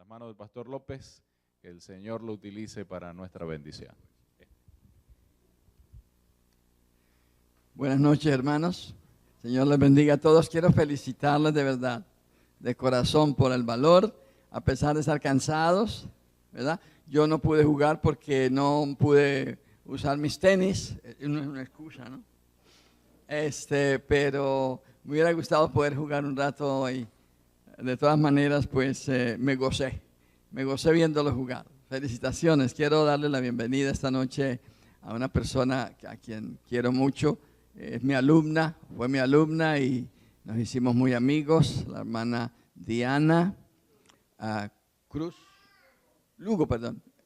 las manos del Pastor López, que el Señor lo utilice para nuestra bendición. Buenas noches, hermanos. Señor les bendiga a todos. Quiero felicitarles de verdad, de corazón, por el valor, a pesar de estar cansados, ¿verdad? Yo no pude jugar porque no pude usar mis tenis. No es una excusa, ¿no? Pero me hubiera gustado poder jugar un rato hoy. De todas maneras, pues me gocé viéndolo jugar. Felicitaciones. Quiero darle la bienvenida esta noche a una persona a quien quiero mucho. Es mi alumna, fue mi alumna y nos hicimos muy amigos, la hermana Diana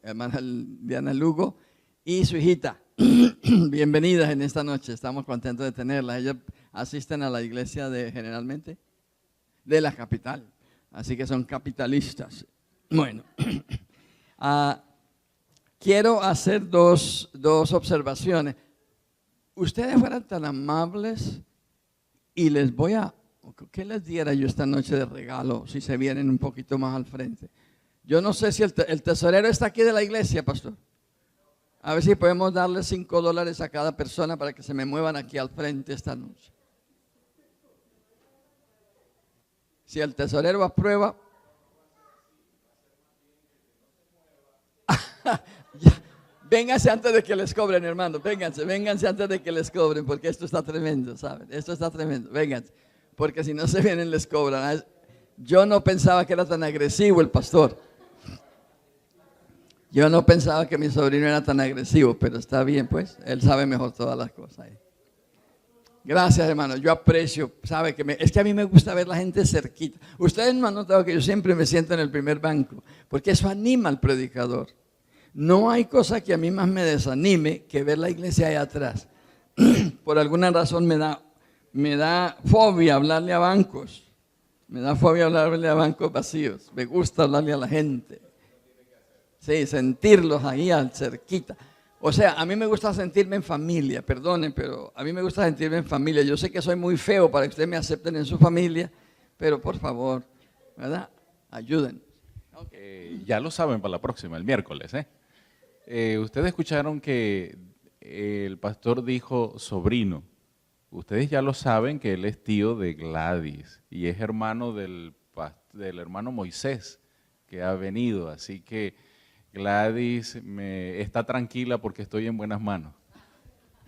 hermana Diana Lugo y su hijita. Bienvenidas en esta noche, estamos contentos de tenerlas. Ellas asisten a la iglesia generalmente de la capital, así que son capitalistas. Bueno, quiero hacer dos observaciones. Ustedes fueran tan amables y ¿qué les diera yo esta noche de regalo si se vienen un poquito más al frente? Yo no sé si el tesorero está aquí de la iglesia, pastor. A ver si podemos darle $5 a cada persona para que se me muevan aquí al frente esta noche. Si el tesorero aprueba. Vénganse antes de que les cobren, hermano. Vénganse antes de que les cobren, porque esto está tremendo, ¿saben? Esto está tremendo. Vénganse, porque si no se vienen les cobran. Yo no pensaba que era tan agresivo el pastor. Yo no pensaba que mi sobrino era tan agresivo, pero está bien, pues. Él sabe mejor todas las cosas. Gracias, hermano. Yo aprecio, sabe que es que a mí me gusta ver la gente cerquita. Ustedes no han notado que yo siempre me siento en el primer banco, porque eso anima al predicador. No hay cosa que a mí más me desanime que ver la iglesia ahí atrás. Por alguna razón me da fobia hablarle a bancos. Me da fobia hablarle a bancos vacíos. Me gusta hablarle a la gente. Sí, sentirlos ahí al cerquita. O sea, a mí me gusta sentirme en familia, perdonen, pero a mí me gusta sentirme en familia. Yo sé que soy muy feo para que ustedes me acepten en su familia, pero por favor, ¿verdad? Ayuden. Ya lo saben para la próxima, el miércoles, ustedes escucharon que el pastor dijo sobrino. Ustedes ya lo saben que él es tío de Gladys y es hermano del hermano Moisés que ha venido. Así que Gladys está tranquila porque estoy en buenas manos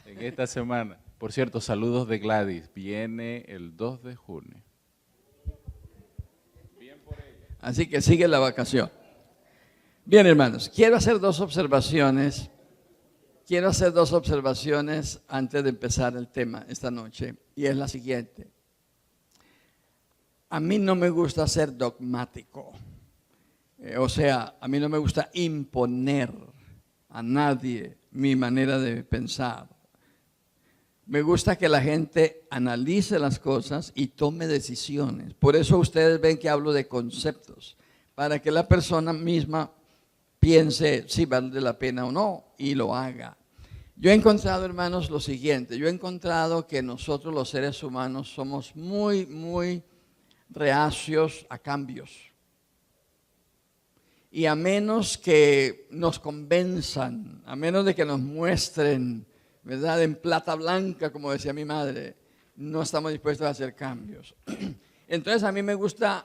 en esta semana. Por cierto, saludos de Gladys. Viene el 2 de junio. Bien por ella. Así que sigue la vacación. Bien, hermanos, quiero hacer dos observaciones antes de empezar el tema esta noche, y es la siguiente. A mí no me gusta ser dogmático, o sea, a mí no me gusta imponer a nadie mi manera de pensar. Me gusta que la gente analice las cosas y tome decisiones. Por eso ustedes ven que hablo de conceptos, para que la persona misma piense si vale la pena o no y lo haga. Yo he encontrado, hermanos, lo siguiente. Yo he encontrado que nosotros los seres humanos somos muy, muy reacios a cambios. Y a menos que nos convenzan, a menos de que nos muestren, ¿verdad?, en plata blanca, como decía mi madre, no estamos dispuestos a hacer cambios. Entonces a mí me gusta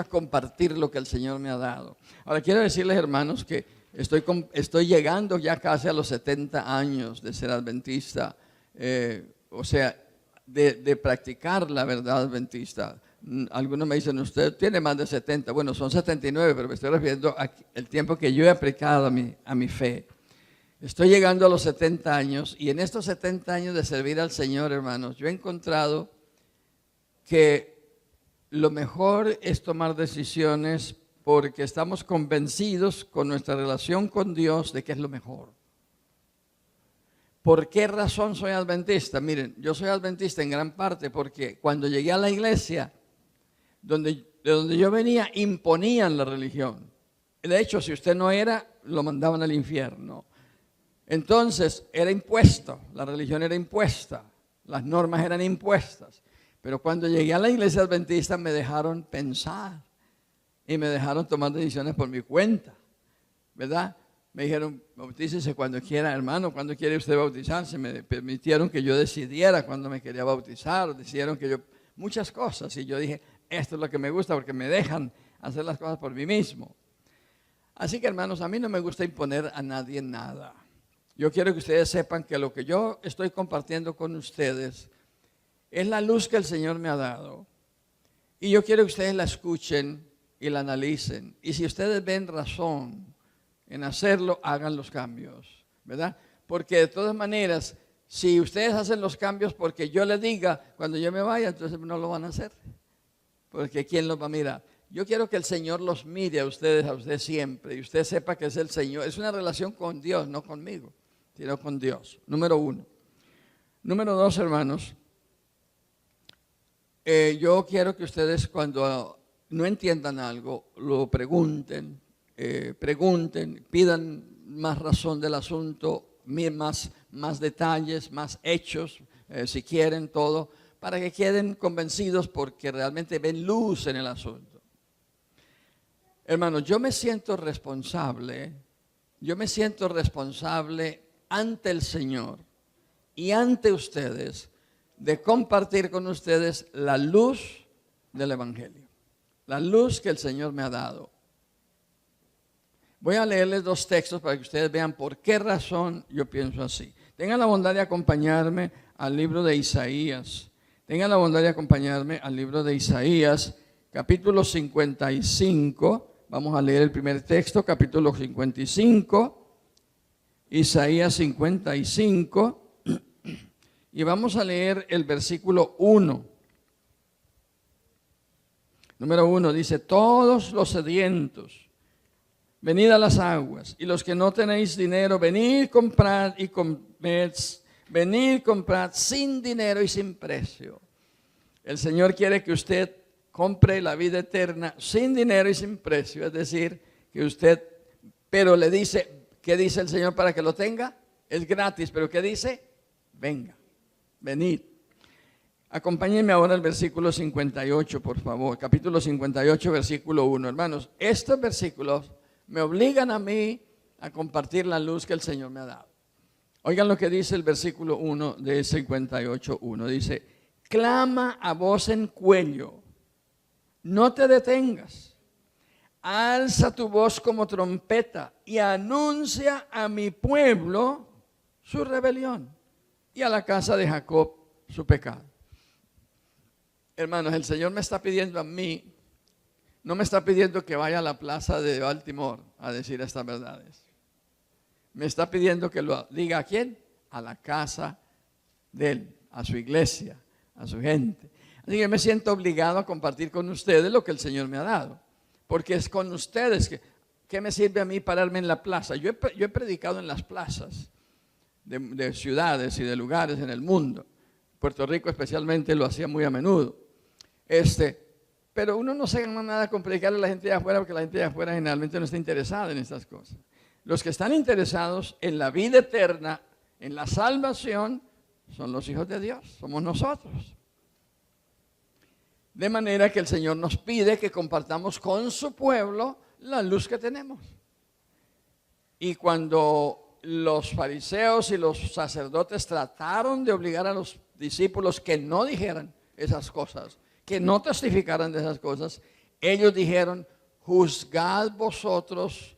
compartir lo que el Señor me ha dado. Ahora quiero decirles, hermanos, que estoy llegando ya casi a los 70 años de ser adventista, o sea, de practicar la verdad adventista. Algunos me dicen, usted tiene más de 70, bueno, son 79, pero me estoy refiriendo al tiempo que yo he aplicado a mi fe. Estoy llegando a los 70 años y en estos 70 años de servir al Señor, hermanos, yo he encontrado que lo mejor es tomar decisiones porque estamos convencidos con nuestra relación con Dios de que es lo mejor. ¿Por qué razón soy adventista? Miren, yo soy adventista en gran parte porque cuando llegué a la iglesia, de donde yo venía, imponían la religión. De hecho, si usted no era, lo mandaban al infierno. Entonces, era impuesto, la religión era impuesta, las normas eran impuestas. Pero cuando llegué a la iglesia adventista me dejaron pensar y me dejaron tomar decisiones por mi cuenta, ¿verdad? Me dijeron, bautícese cuando quiera, hermano, ¿cuándo quiere usted bautizarse? Me permitieron que yo decidiera cuándo me quería bautizar, decidieron que yo, muchas cosas, y yo dije, esto es lo que me gusta porque me dejan hacer las cosas por mí mismo. Así que, hermanos, a mí no me gusta imponer a nadie nada. Yo quiero que ustedes sepan que lo que yo estoy compartiendo con ustedes es la luz que el Señor me ha dado. Y yo quiero que ustedes la escuchen y la analicen. Y si ustedes ven razón en hacerlo, hagan los cambios, ¿verdad? Porque de todas maneras, si ustedes hacen los cambios porque yo les diga, cuando yo me vaya, entonces no lo van a hacer. Porque ¿quién los va a mirar? Yo quiero que el Señor los mire a ustedes siempre. Y usted sepa que es el Señor. Es una relación con Dios, no conmigo, sino con Dios. Número 1. Número 2, hermanos. Yo quiero que ustedes cuando no entiendan algo, lo pregunten, pidan más razón del asunto, más detalles, más hechos, si quieren todo, para que queden convencidos porque realmente ven luz en el asunto. Hermanos, yo me siento responsable ante el Señor y ante ustedes de compartir con ustedes la luz del Evangelio, la luz que el Señor me ha dado. Voy a leerles 2 textos para que ustedes vean por qué razón yo pienso así. Tengan la bondad de acompañarme al libro de Isaías. Tengan la bondad de acompañarme al libro de Isaías, capítulo 55. Vamos a leer el primer texto, capítulo 55. Isaías 55. Y vamos a leer el versículo 1. Número 1 dice, todos los sedientos, venid a las aguas, y los que no tenéis dinero, venid, comprad y comed, venid, comprad sin dinero y sin precio. El Señor quiere que usted compre la vida eterna sin dinero y sin precio, es decir, que usted, pero le dice, ¿qué dice el Señor para que lo tenga? Es gratis, pero ¿qué dice? Venga, venid. Acompáñenme ahora al versículo 58, por favor, capítulo 58, versículo 1. Hermanos, estos versículos me obligan a mí a compartir la luz que el Señor me ha dado. Oigan lo que dice el versículo 1 de 58:1. Dice, clama a voz en cuello, no te detengas, alza tu voz como trompeta y anuncia a mi pueblo su rebelión y a la casa de Jacob su pecado. Hermanos, el Señor me está pidiendo a mí, no me está pidiendo que vaya a la plaza de Baltimore a decir estas verdades. Me está pidiendo que lo diga ¿a quién? A la casa de Él, a su iglesia, a su gente. Así que me siento obligado a compartir con ustedes lo que el Señor me ha dado. Porque es con ustedes que me sirve a mí pararme en la plaza. Yo he predicado en las plazas de ciudades y de lugares en el mundo. Puerto Rico especialmente lo hacía muy a menudo. Pero uno no se gana nada con predicarle a la gente de afuera porque la gente de afuera generalmente no está interesada en estas cosas. Los que están interesados en la vida eterna, en la salvación, son los hijos de Dios, somos nosotros. De manera que el Señor nos pide que compartamos con su pueblo la luz que tenemos. Y cuando los fariseos y los sacerdotes trataron de obligar a los discípulos que no dijeran esas cosas, que no testificaran de esas cosas, ellos dijeron, juzgad vosotros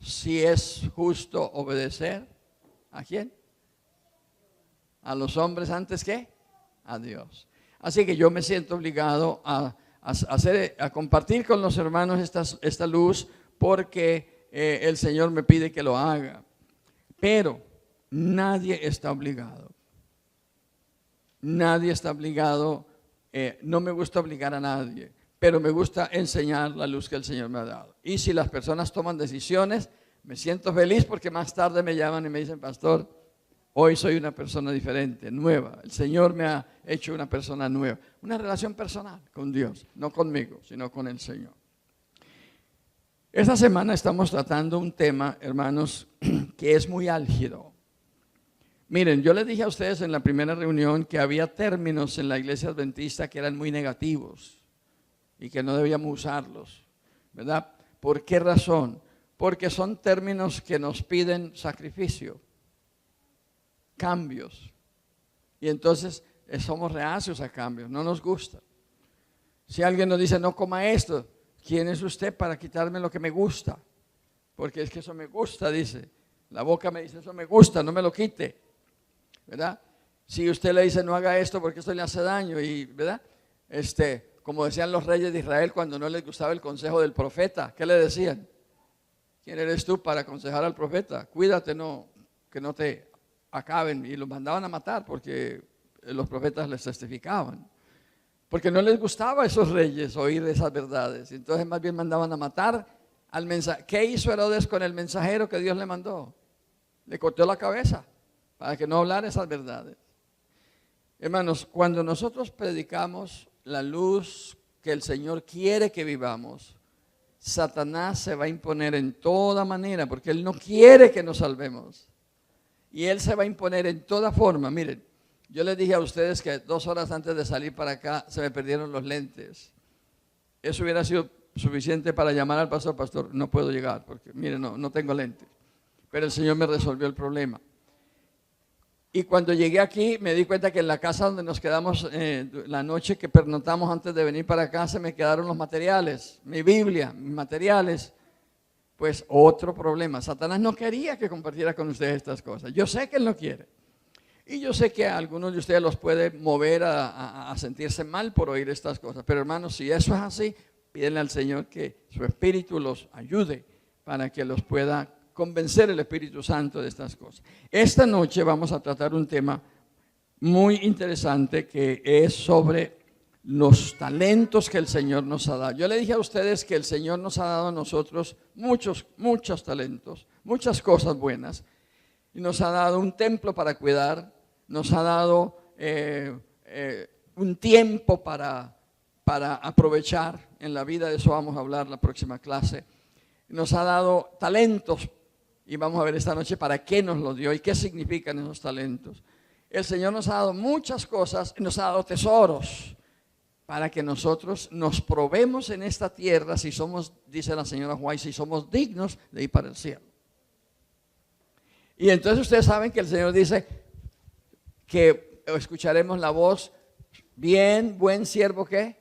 si es justo obedecer. ¿A quién? A los hombres antes que a Dios. Así que yo me siento obligado a compartir con los hermanos esta luz porque el Señor me pide que lo haga. Pero nadie está obligado. Nadie está obligado. No me gusta obligar a nadie, pero me gusta enseñar la luz que el Señor me ha dado. Y si las personas toman decisiones, me siento feliz porque más tarde me llaman y me dicen, pastor, hoy soy una persona diferente, nueva. El Señor me ha hecho una persona nueva. Una relación personal con Dios, no conmigo, sino con el Señor. Esta semana estamos tratando un tema, hermanos, que es muy álgido. Miren, yo les dije a ustedes en la primera reunión que había términos en la iglesia adventista que eran muy negativos y que no debíamos usarlos, ¿verdad? ¿Por qué razón? Porque son términos que nos piden sacrificio, cambios. Y entonces somos reacios a cambios, no nos gusta. Si alguien nos dice, no coma esto, ¿quién es usted para quitarme lo que me gusta? Porque es que eso me gusta, dice. La boca me dice, eso me gusta, no me lo quite, ¿verdad? Si usted le dice, no haga esto porque esto le hace daño, y, ¿verdad? Como decían los reyes de Israel cuando no les gustaba el consejo del profeta, ¿qué le decían? ¿Quién eres tú para aconsejar al profeta? Cuídate, que no te acaben. Y los mandaban a matar porque los profetas les testificaban. Porque no les gustaba a esos reyes oír esas verdades. Entonces más bien mandaban a matar al mensajero. ¿Qué hizo Herodes con el mensajero que Dios le mandó? Le cortó la cabeza para que no hablara esas verdades. Hermanos, cuando nosotros predicamos la luz que el Señor quiere que vivamos, Satanás se va a imponer en toda manera, porque Él no quiere que nos salvemos. Y Él se va a imponer en toda forma. Miren, yo les dije a ustedes que 2 horas antes de salir para acá se me perdieron los lentes. Eso hubiera sido suficiente para llamar al pastor. Pastor, no puedo llegar porque, miren, no tengo lentes. Pero el Señor me resolvió el problema. Y cuando llegué aquí me di cuenta que en la casa donde nos quedamos la noche que pernoctamos antes de venir para acá se me quedaron los materiales, mi Biblia, mis materiales. Pues otro problema, Satanás no quería que compartiera con ustedes estas cosas. Yo sé que él no quiere. Y yo sé que a algunos de ustedes los puede mover a sentirse mal por oír estas cosas. Pero hermanos, si eso es así, pídenle al Señor que su Espíritu los ayude para que los pueda convencer el Espíritu Santo de estas cosas. Esta noche vamos a tratar un tema muy interesante que es sobre los talentos que el Señor nos ha dado. Yo le dije a ustedes que el Señor nos ha dado a nosotros muchos talentos, muchas cosas buenas. Y nos ha dado un templo para cuidar, nos ha dado un tiempo para aprovechar en la vida. De eso vamos a hablar la próxima clase. Nos ha dado talentos. Y vamos a ver esta noche para qué nos lo dio y qué significan esos talentos. El Señor nos ha dado muchas cosas, nos ha dado tesoros para que nosotros nos probemos en esta tierra si somos, dice la señora White, si somos dignos de ir para el cielo. Y entonces ustedes saben que el Señor dice que escucharemos la voz, bien, buen siervo, ¿qué?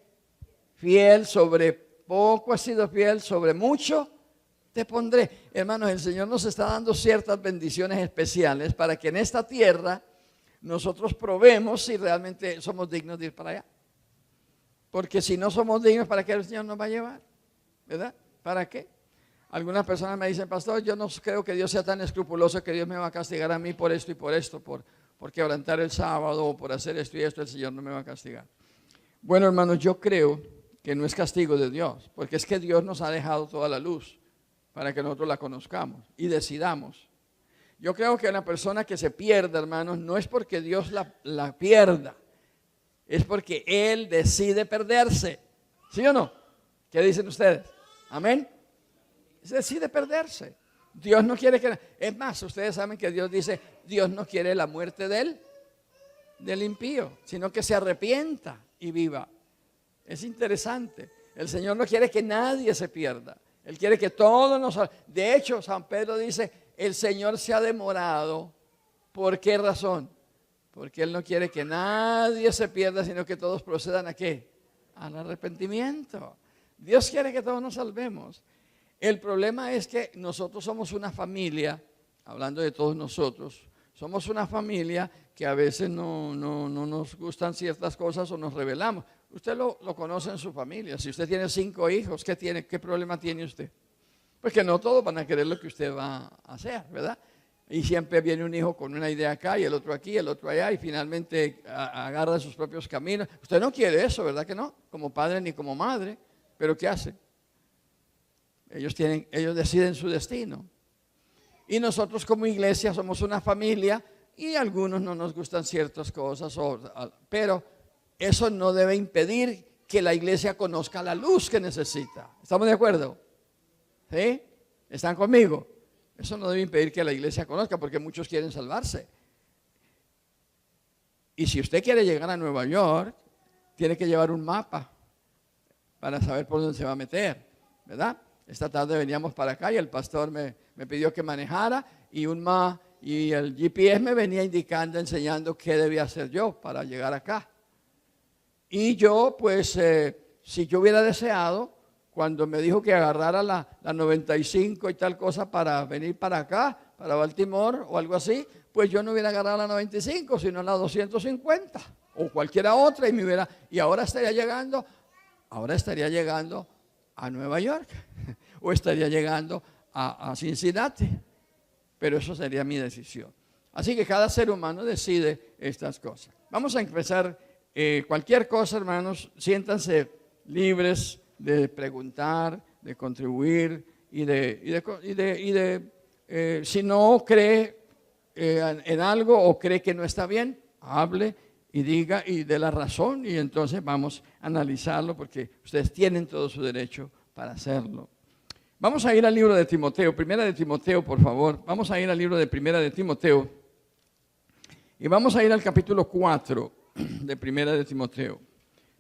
Fiel, sobre poco has sido fiel, sobre mucho te pondré. Hermanos, el Señor nos está dando ciertas bendiciones especiales para que en esta tierra nosotros probemos si realmente somos dignos de ir para allá. Porque si no somos dignos, ¿para qué el Señor nos va a llevar? ¿Verdad? ¿Para qué? Algunas personas me dicen, pastor, yo no creo que Dios sea tan escrupuloso que Dios me va a castigar a mí por esto y por esto, por quebrantar el sábado o por hacer esto y esto, el Señor no me va a castigar. Bueno, hermanos, yo creo que no es castigo de Dios, porque es que Dios nos ha dejado toda la luz para que nosotros la conozcamos y decidamos. Yo creo que una persona que se pierda, hermanos, no es porque Dios la pierda, es porque Él decide perderse. ¿Sí o no? ¿Qué dicen ustedes? ¿Amén? Decide perderse. Dios no quiere que... Es más, ustedes saben que Dios dice, Dios no quiere la muerte del impío, sino que se arrepienta y viva. Es interesante. El Señor no quiere que nadie se pierda. Él quiere que todos nos... De hecho, San Pedro dice, el Señor se ha demorado. ¿Por qué razón? Porque Él no quiere que nadie se pierda, sino que todos procedan ¿a qué? Al arrepentimiento. Dios quiere que todos nos salvemos. El problema es que nosotros somos una familia, hablando de todos nosotros, somos una familia que a veces no nos gustan ciertas cosas o nos rebelamos. Usted lo conoce en su familia. Si usted tiene 5 hijos, ¿qué problema tiene usted? Pues que no todos van a querer lo que usted va a hacer, ¿verdad? Y siempre viene un hijo con una idea acá y el otro aquí, el otro allá y finalmente agarra sus propios caminos. Usted no quiere eso, ¿verdad que no? Como padre ni como madre. ¿Pero qué hace? Ellos deciden su destino. Y nosotros como iglesia somos una familia y a algunos no nos gustan ciertas cosas, pero eso no debe impedir que la iglesia conozca la luz que necesita. ¿Estamos de acuerdo? ¿Sí? ¿Están conmigo? Eso no debe impedir que la iglesia conozca porque muchos quieren salvarse. Y si usted quiere llegar a Nueva York, tiene que llevar un mapa para saber por dónde se va a meter, ¿verdad? esta tarde veníamos para acá y el pastor me pidió que manejara y el GPS me venía indicando, enseñando qué debía hacer yo para llegar acá. Y yo, pues, si yo hubiera deseado, cuando me dijo que agarrara la 95 y tal cosa para venir para acá, para Baltimore o algo así, pues yo no hubiera agarrado la 95, sino la 250 o cualquiera otra y ahora estaría llegando a Nueva York o estaría llegando a Cincinnati. Pero eso sería mi decisión. Así que cada ser humano decide estas cosas. Vamos a empezar. Cualquier cosa, hermanos, siéntanse libres de preguntar, de contribuir si no cree en algo o cree que no está bien, hable y diga y dé la razón y entonces vamos a analizarlo porque ustedes tienen todo su derecho para hacerlo. Vamos a ir al libro de Timoteo, Primera de Timoteo, por favor. Vamos a ir al libro de Primera de Timoteo y vamos a ir al capítulo 4 de Primera de Timoteo.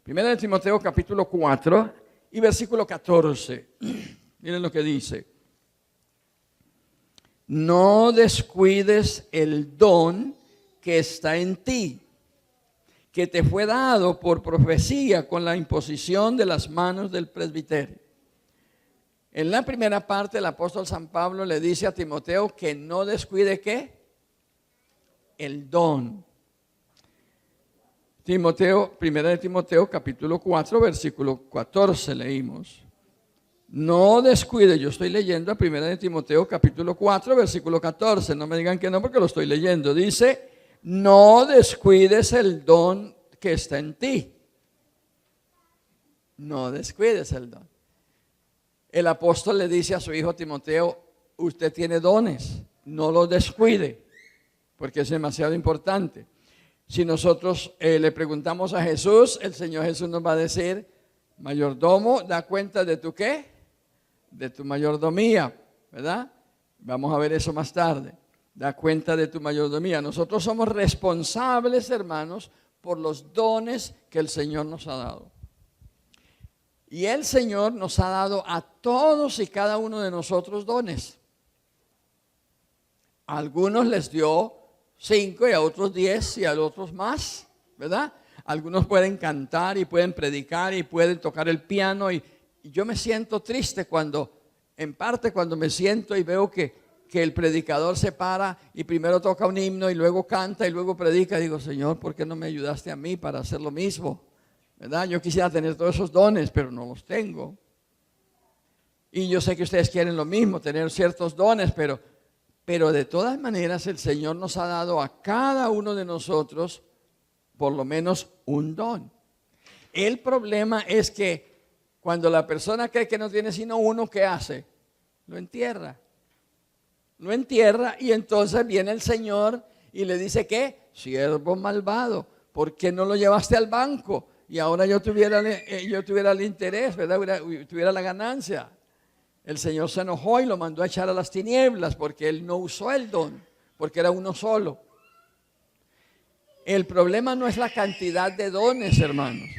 Primera de Timoteo, capítulo 4 y versículo 14. Miren lo que dice. No descuides el don que está en ti, que te fue dado por profecía con la imposición de las manos del presbiterio. En la primera parte el apóstol San Pablo le dice a Timoteo que no descuide ¿qué? El don. Primera de Timoteo, capítulo 4, versículo 14 leímos. No descuide, yo estoy leyendo a Primera de Timoteo, capítulo 4, versículo 14. No me digan que no porque lo estoy leyendo. Dice, no descuides el don que está en ti. No descuides el don. El apóstol le dice a su hijo Timoteo, usted tiene dones, no los descuide, porque es demasiado importante. Si nosotros le preguntamos a Jesús, el Señor Jesús nos va a decir, mayordomo, da cuenta de tu ¿qué? De tu mayordomía, ¿verdad? Vamos a ver eso más tarde. Da cuenta de tu mayordomía. Nosotros somos responsables, hermanos, por los dones que el Señor nos ha dado. Y el Señor nos ha dado a todos y cada uno de nosotros dones. A algunos les dio 5 y a otros 10 y a otros más, ¿verdad? Algunos pueden cantar y pueden predicar y pueden tocar el piano y yo me siento triste cuando me siento y veo que el predicador se para y primero toca un himno y luego canta y luego predica. Digo, Señor, ¿por qué no me ayudaste a mí para hacer lo mismo? ¿Verdad? Yo quisiera tener todos esos dones, pero no los tengo. Y yo sé que ustedes quieren lo mismo, tener ciertos dones, pero de todas maneras el Señor nos ha dado a cada uno de nosotros por lo menos un don. El problema es que cuando la persona cree que no tiene sino uno, ¿qué hace? Lo entierra. Lo entierra y entonces viene el Señor y le dice, ¿qué? Siervo malvado, ¿por qué no lo llevaste al banco? Y ahora yo tuviera el interés, ¿verdad? Tuviera la ganancia. El Señor se enojó y lo mandó a echar a las tinieblas porque él no usó el don, porque era uno solo. El problema no es la cantidad de dones, hermanos.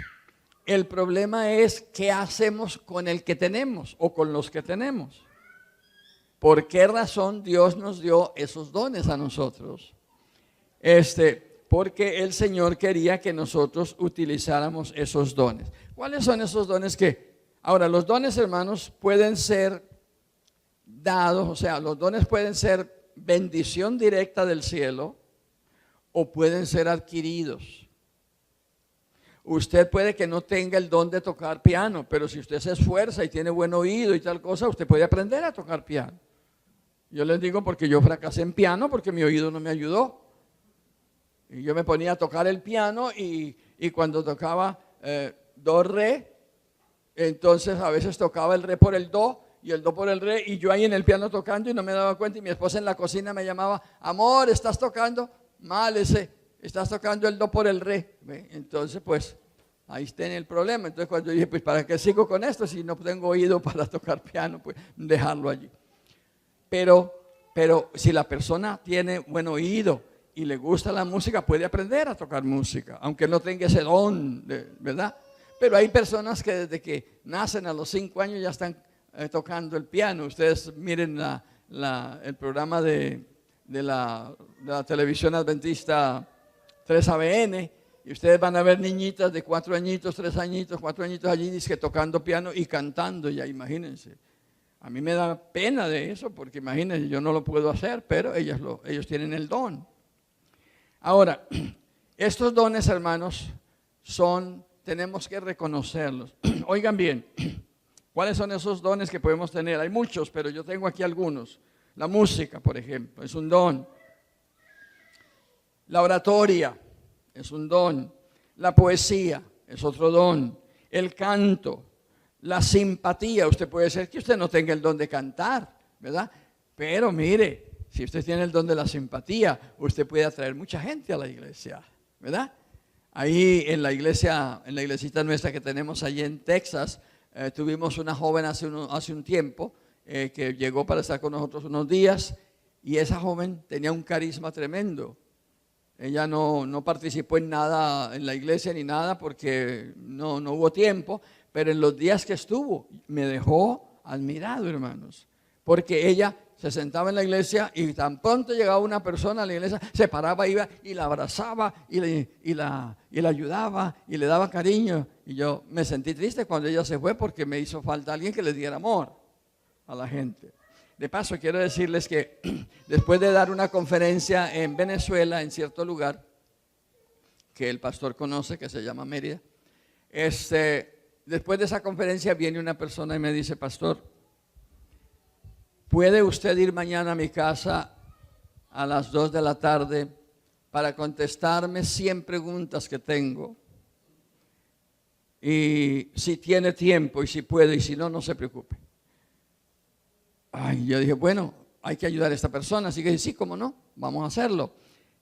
El problema es qué hacemos con el que tenemos o con los que tenemos. ¿Por qué razón Dios nos dio esos dones a nosotros? Porque el Señor quería que nosotros utilizáramos esos dones. ¿Cuáles son esos dones que? Ahora, los dones, hermanos, pueden ser dados, o sea, los dones pueden ser bendición directa del cielo o pueden ser adquiridos. Usted puede que no tenga el don de tocar piano, pero si usted se esfuerza y tiene buen oído y tal cosa, usted puede aprender a tocar piano. Yo les digo porque yo fracasé en piano porque mi oído no me ayudó. Y yo me ponía a tocar el piano y cuando tocaba do, re, entonces a veces tocaba el re por el do y el do por el re y yo ahí en el piano tocando y no me daba cuenta y mi esposa en la cocina me llamaba, amor, estás tocando mal estás tocando el do por el re. Entonces pues ahí está el problema. Entonces cuando dije, pues ¿para qué sigo con esto si no tengo oído para tocar piano? Pues dejarlo allí. Pero si la persona tiene buen oído y le gusta la música, puede aprender a tocar música, aunque no tenga ese don, ¿verdad? Pero hay personas que desde que nacen a los 5 años ya están tocando el piano. Ustedes miren el programa de la televisión adventista 3ABN y ustedes van a ver niñitas de 4 añitos, 3 añitos, 4 añitos allí dizque tocando piano y cantando, ya imagínense. A mí me da pena de eso porque imagínense, yo no lo puedo hacer, pero ellos tienen el don. Ahora, estos dones, hermanos, tenemos que reconocerlos. Oigan bien, ¿cuáles son esos dones que podemos tener? Hay muchos, pero yo tengo aquí algunos. La música, por ejemplo, es un don. La oratoria es un don. La poesía es otro don. El canto, la simpatía. Usted puede ser que usted no tenga el don de cantar, ¿verdad? Pero mire, si usted tiene el don de la simpatía, usted puede atraer mucha gente a la iglesia, ¿verdad? Ahí en la iglesita nuestra que tenemos allí en Texas, tuvimos una joven hace un tiempo que llegó para estar con nosotros unos días y esa joven tenía un carisma tremendo. Ella no participó en nada en la iglesia ni nada porque no hubo tiempo, pero en los días que estuvo me dejó admirado, hermanos, porque ella se sentaba en la iglesia y tan pronto llegaba una persona a la iglesia, se paraba, iba y la abrazaba y la ayudaba y le daba cariño. Y yo me sentí triste cuando ella se fue porque me hizo falta alguien que le diera amor a la gente. De paso, quiero decirles que después de dar una conferencia en Venezuela, en cierto lugar, que el pastor conoce, que se llama Mérida, después de esa conferencia viene una persona y me dice: pastor, ¿puede usted ir mañana a mi casa a las 2 de la tarde para contestarme 100 preguntas que tengo? Y si tiene tiempo y si puede y si no, no se preocupe. Ay, yo dije, bueno, hay que ayudar a esta persona, así que sí, cómo no, vamos a hacerlo.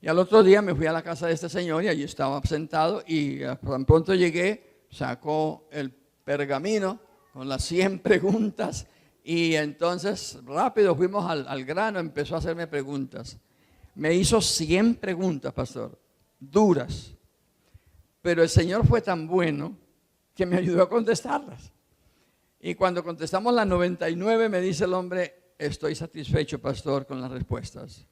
Y al otro día me fui a la casa de este señor y allí estaba sentado y tan pronto llegué, sacó el pergamino con las 100 preguntas y entonces rápido fuimos al grano, empezó a hacerme preguntas. Me hizo 100 preguntas, pastor, duras, pero el Señor fue tan bueno que me ayudó a contestarlas. Y cuando contestamos las 99 me dice el hombre: estoy satisfecho, pastor, con las respuestas,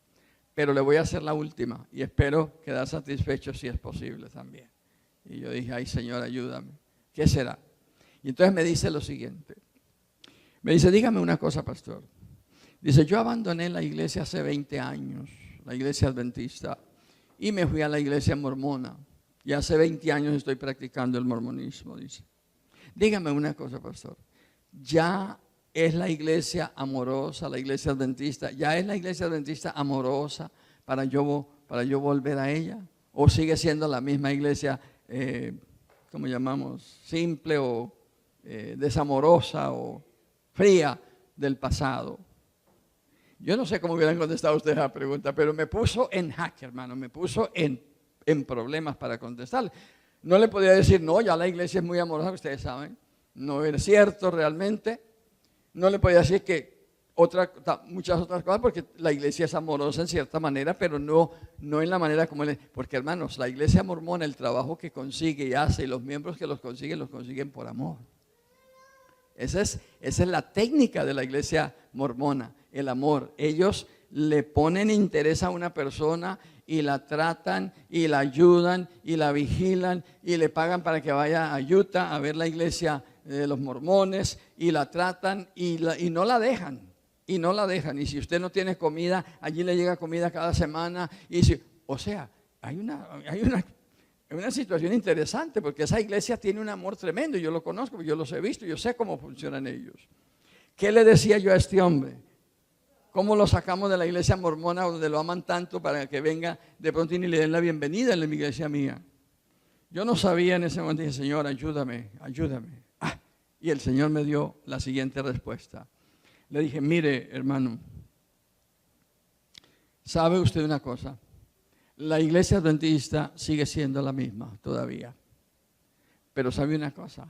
pero le voy a hacer la última y espero quedar satisfecho si es posible también. Y yo dije: ay, Señor, ayúdame, ¿qué será? Y entonces me dice lo siguiente, me dice: dígame una cosa, pastor. Dice: yo abandoné la iglesia hace 20 años, la iglesia adventista, y me fui a la iglesia mormona, y hace 20 años estoy practicando el mormonismo. Dice: dígame una cosa, pastor, ¿ya es la iglesia amorosa, la iglesia adventista, ya es la iglesia adventista amorosa para yo volver a ella? ¿O sigue siendo la misma iglesia, como llamamos, simple o desamorosa o fría del pasado? Yo no sé cómo hubieran contestado ustedes a la pregunta, pero me puso en jaque, hermano, me puso en problemas para contestar. No le podía decir: no, ya la iglesia es muy amorosa, ustedes saben. No es cierto realmente. No le podía decir que muchas otras cosas, porque la iglesia es amorosa en cierta manera, pero no en la manera como él. Porque, hermanos, la iglesia mormona, el trabajo que consigue y hace, y los miembros que los consiguen por amor. Esa es la técnica de la iglesia mormona, el amor. Ellos le ponen interés a una persona y la tratan y la ayudan y la vigilan y le pagan para que vaya a Utah a ver la iglesia de los mormones y la tratan y no la dejan. Y no la dejan. Y si usted no tiene comida, allí le llega comida cada semana. O sea, hay una situación interesante, porque esa iglesia tiene un amor tremendo. Yo lo conozco, yo los he visto, yo sé cómo funcionan ellos. ¿Qué le decía yo a este hombre? ¿Cómo lo sacamos de la iglesia mormona donde lo aman tanto para que venga de pronto y ni le den la bienvenida en la iglesia mía? Yo no sabía en ese momento. Dije: Señor, ayúdame, ayúdame. Y el Señor me dio la siguiente respuesta. Le dije: mire, hermano, ¿sabe usted una cosa? La iglesia adventista sigue siendo la misma todavía. Pero ¿sabe una cosa?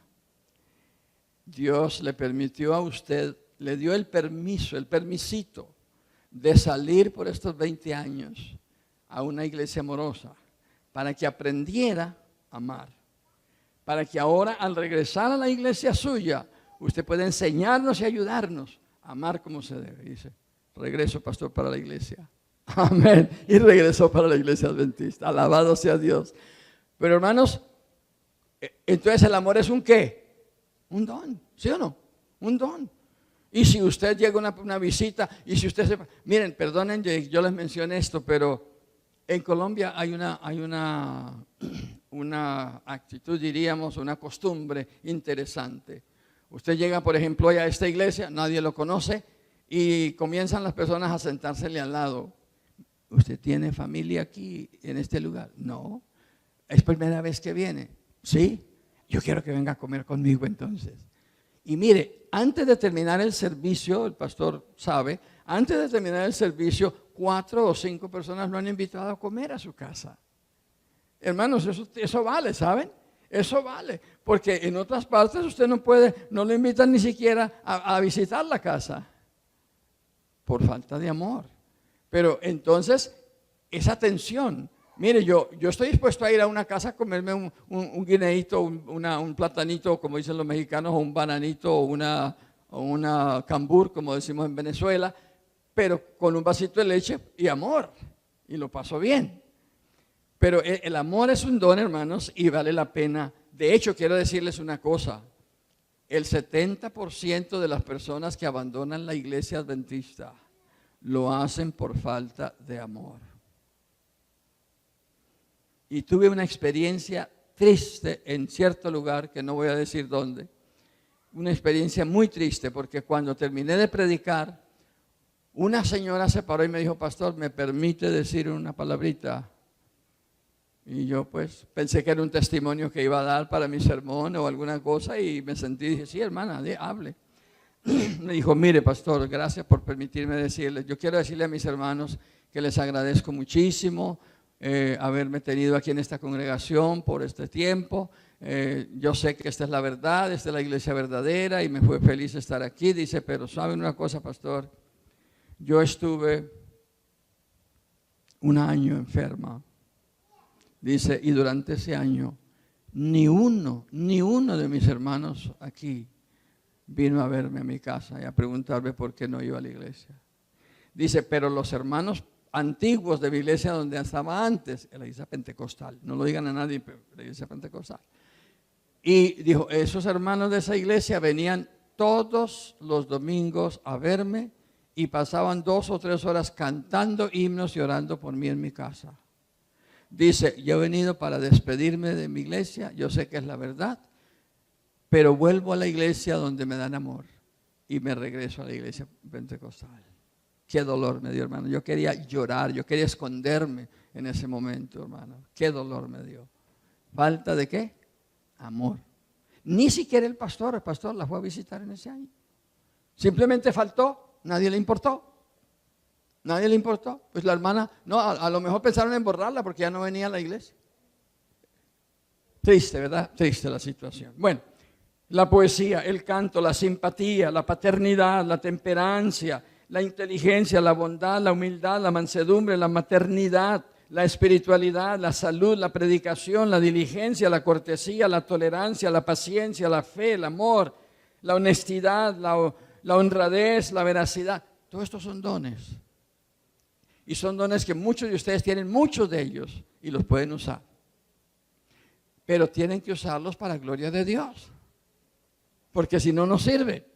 Dios le permitió a usted, le dio el permisito de salir por estos 20 años a una iglesia amorosa para que aprendiera a amar. Para que ahora, al regresar a la iglesia suya, Usted puede enseñarnos y ayudarnos a amar como se debe. Dice, regreso, pastor, para la iglesia. Amén. Y regresó para la iglesia adventista. Alabado sea Dios. Pero hermanos, entonces el amor es un ¿qué? Un don, ¿sí o no? Un don. Y si usted llega a una visita, y si usted sepa, miren, perdonen, yo les mencioné esto, pero en Colombia hay una actitud, diríamos, una costumbre interesante. Usted llega, por ejemplo, hoy a esta iglesia, nadie lo conoce, y comienzan las personas a sentársele al lado. ¿Usted tiene familia aquí, en este lugar? No. ¿Es primera vez que viene? Sí. Yo quiero que venga a comer conmigo entonces. Y mire, antes de terminar el servicio, el pastor sabe, antes de terminar el servicio, 4 o 5 personas lo han invitado a comer a su casa. Hermanos, eso vale, ¿saben? Eso vale, porque en otras partes usted no lo invitan ni siquiera a visitar la casa, por falta de amor. Pero entonces, esa atención. Mire, yo estoy dispuesto a ir a una casa a comerme un guineíto, un platanito, como dicen los mexicanos, o un bananito, o una cambur, como decimos en Venezuela, pero con un vasito de leche y amor, y lo paso bien. Pero el amor es un don, hermanos, y vale la pena. De hecho, quiero decirles una cosa, el 70% de las personas que abandonan la iglesia adventista lo hacen por falta de amor. Y tuve una experiencia triste en cierto lugar, que no voy a decir dónde, una experiencia muy triste, porque cuando terminé de predicar, una señora se paró y me dijo, pastor, ¿me permite decir una palabrita? Y yo pues pensé que era un testimonio que iba a dar para mi sermón o alguna cosa, y me sentí y dije, sí, hermana, hable. Me dijo, mire, pastor, gracias por permitirme decirles. Yo quiero decirle a mis hermanos que les agradezco muchísimo haberme tenido aquí en esta congregación por este tiempo. Yo sé que esta es la verdad, esta es la iglesia verdadera y me fue feliz estar aquí. Dice, pero ¿saben una cosa, pastor? Yo estuve un año enferma. Dice, y durante ese año ni uno de mis hermanos aquí vino a verme a mi casa y a preguntarme por qué no iba a la iglesia. Dice, pero los hermanos antiguos de mi iglesia donde estaba antes, en la iglesia pentecostal, no lo digan a nadie, pero la iglesia pentecostal. Y dijo, esos hermanos de esa iglesia venían todos los domingos a verme y pasaban 2 o 3 horas cantando himnos y orando por mí en mi casa. Dice, yo he venido para despedirme de mi iglesia, yo sé que es la verdad, pero vuelvo a la iglesia donde me dan amor y me regreso a la iglesia pentecostal. Qué dolor me dio, hermano. Yo quería llorar, yo quería esconderme en ese momento, hermano. Qué dolor me dio. ¿Falta de qué? Amor. Ni siquiera el pastor la fue a visitar en ese año. Simplemente faltó, nadie le importó. Nadie le importó. Pues la hermana, no, a lo mejor pensaron en borrarla porque ya no venía a la iglesia. Triste, ¿verdad? Triste la situación. Bueno, la poesía, el canto, la simpatía, la paternidad, la temperancia, la inteligencia, la bondad, la humildad, la mansedumbre, la maternidad, la espiritualidad, la salud, la predicación, la diligencia, la cortesía, la tolerancia, la paciencia, la fe, el amor, la honestidad, la honradez, la veracidad. Todos estos son dones. Y son dones que muchos de ustedes tienen, muchos de ellos, y los pueden usar. Pero tienen que usarlos para la gloria de Dios. Porque si no, no sirve.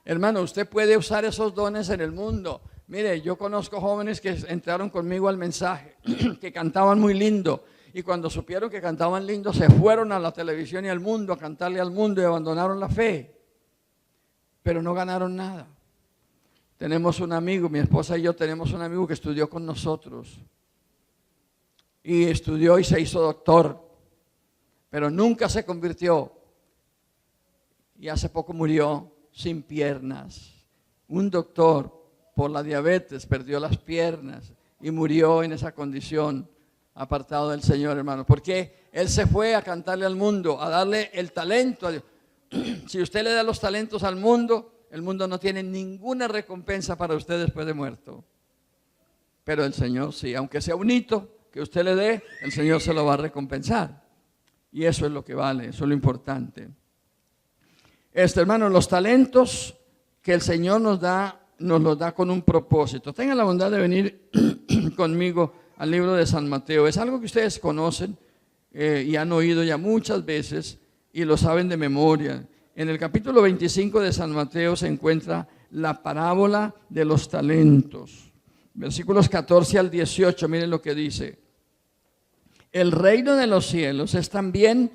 Hermano, usted puede usar esos dones en el mundo. Mire, yo conozco jóvenes que entraron conmigo al mensaje, que cantaban muy lindo. Y cuando supieron que cantaban lindo, se fueron a la televisión y al mundo a cantarle al mundo y abandonaron la fe. Pero no ganaron nada. Tenemos un amigo, mi esposa y yo tenemos un amigo que estudió con nosotros. Y estudió y se hizo doctor. Pero nunca se convirtió. Y hace poco murió sin piernas. Un doctor por la diabetes perdió las piernas y murió en esa condición, apartado del Señor, hermano. Porque él se fue a cantarle al mundo, a darle el talento a Dios. Si usted le da los talentos al mundo, el mundo no tiene ninguna recompensa para usted después de muerto. Pero el Señor sí, aunque sea un hito que usted le dé, el Señor se lo va a recompensar. Y eso es lo que vale, eso es lo importante. Hermano, los talentos que el Señor nos los da con un propósito. Tengan la bondad de venir conmigo al libro de San Mateo. Es algo que ustedes conocen y han oído ya muchas veces y lo saben de memoria. En el capítulo 25 de San Mateo se encuentra la parábola de los talentos. Versículos 14 al 18, miren lo que dice. El reino de los cielos es también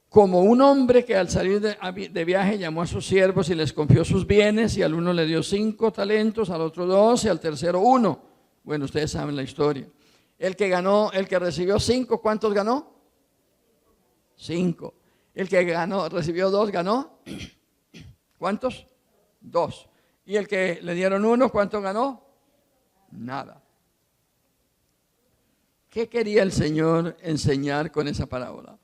como un hombre que al salir de viaje llamó a sus siervos y les confió sus bienes, y al uno le dio 5 talentos, al otro 2 y al tercero 1. Bueno, ustedes saben la historia. El que recibió 5, ¿cuántos ganó? 5. El que recibió 2, ¿ganó? ¿Cuántos? 2. Y el que le dieron 1, ¿cuánto ganó? Nada. ¿Qué quería el Señor enseñar con esa parábola?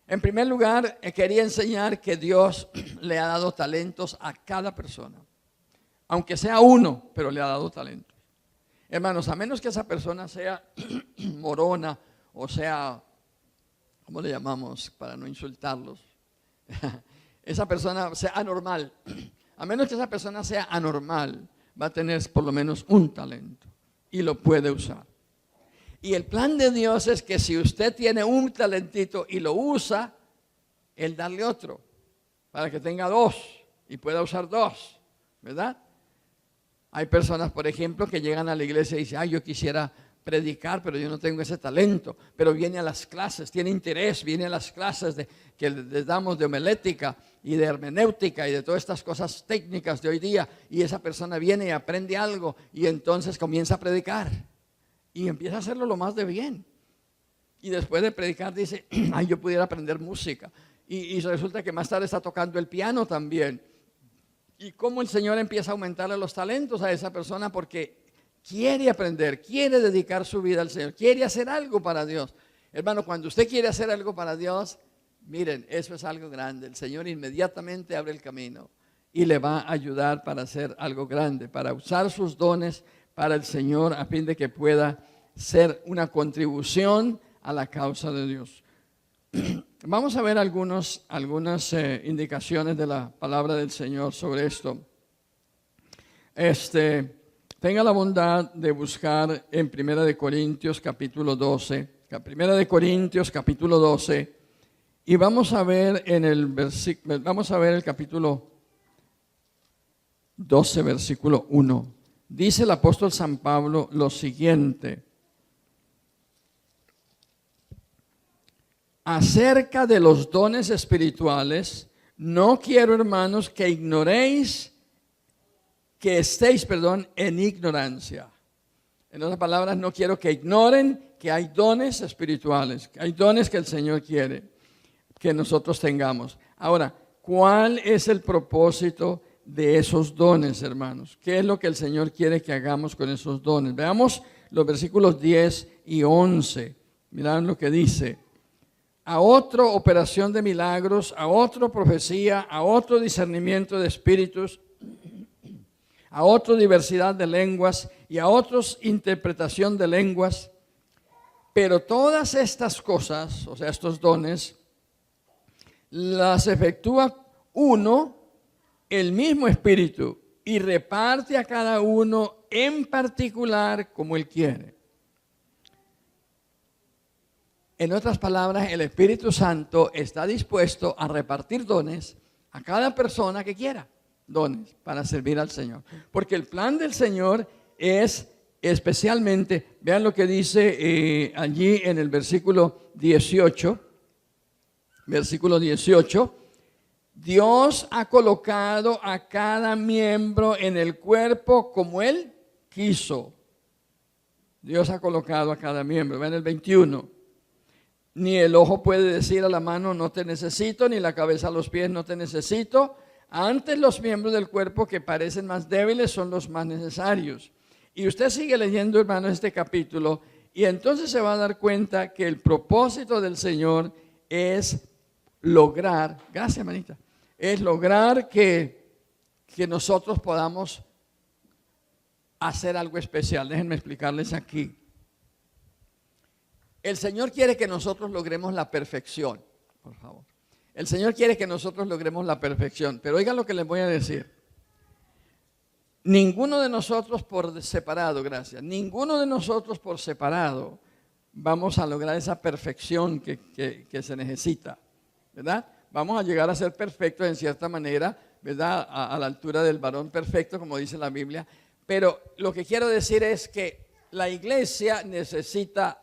En primer lugar, quería enseñar que Dios le ha dado talentos a cada persona. Aunque sea uno, pero le ha dado talentos. Hermanos, a menos que esa persona sea morona o sea, ¿cómo le llamamos para no insultarlos? Esa persona sea anormal. A menos que esa persona sea anormal, va a tener por lo menos un talento y lo puede usar. Y el plan de Dios es que si usted tiene un talentito y lo usa, Él darle otro, para que tenga 2 y pueda usar 2, ¿verdad? Hay personas, por ejemplo, que llegan a la iglesia y dicen, yo quisiera predicar, pero yo no tengo ese talento, pero viene a las clases, tiene interés, viene a las clases que les damos de homilética y de hermenéutica y de todas estas cosas técnicas de hoy día, y esa persona viene y aprende algo y entonces comienza a predicar y empieza a hacerlo lo más de bien, y después de predicar dice, yo pudiera aprender música, y resulta que más tarde está tocando el piano también. Y cómo el Señor empieza a aumentarle los talentos a esa persona porque quiere aprender, quiere dedicar su vida al Señor, quiere hacer algo para Dios. Hermano, cuando usted quiere hacer algo para Dios, miren, eso es algo grande. El Señor inmediatamente abre el camino y le va a ayudar para hacer algo grande, para usar sus dones para el Señor a fin de que pueda ser una contribución a la causa de Dios. Vamos a ver algunas indicaciones de la palabra del Señor sobre esto. Tenga la bondad de buscar en 1 Corintios capítulo 12, 1 Corintios capítulo 12, y vamos a ver el capítulo 12, versículo 1. Dice el apóstol San Pablo lo siguiente: acerca de los dones espirituales, no quiero, hermanos, que estéis en ignorancia. En otras palabras, no quiero que ignoren que hay dones espirituales, que hay dones que el Señor quiere que nosotros tengamos. Ahora, ¿cuál es el propósito de esos dones, hermanos? ¿Qué es lo que el Señor quiere que hagamos con esos dones? Veamos los versículos 10 y 11. Mirad lo que dice. A otro operación de milagros, a otro profecía, a otro discernimiento de espíritus, a otro diversidad de lenguas y a otros interpretación de lenguas. Pero todas estas cosas, o sea, estos dones, las efectúa uno, el mismo Espíritu, y reparte a cada uno en particular como Él quiere. En otras palabras, el Espíritu Santo está dispuesto a repartir dones a cada persona que quiera, dones para servir al Señor. Porque el plan del Señor es especialmente, vean lo que dice allí en el versículo 18, Dios ha colocado a cada miembro en el cuerpo como Él quiso. Dios ha colocado a cada miembro. Vean el 21. Ni el ojo puede decir a la mano, no te necesito, ni la cabeza a los pies, no te necesito. Antes los miembros del cuerpo que parecen más débiles son los más necesarios. Y usted sigue leyendo, hermano, este capítulo, y entonces se va a dar cuenta que el propósito del Señor es lograr, gracias hermanita, es lograr que nosotros podamos hacer algo especial. Déjenme explicarles aquí. El Señor quiere que nosotros logremos la perfección, por favor. El Señor quiere que nosotros logremos la perfección. Pero oigan lo que les voy a decir. Ninguno de nosotros por separado, gracias, ninguno de nosotros por separado vamos a lograr esa perfección que se necesita, ¿verdad? Vamos a llegar a ser perfectos en cierta manera, ¿verdad? A la altura del varón perfecto, como dice la Biblia. Pero lo que quiero decir es que la iglesia necesita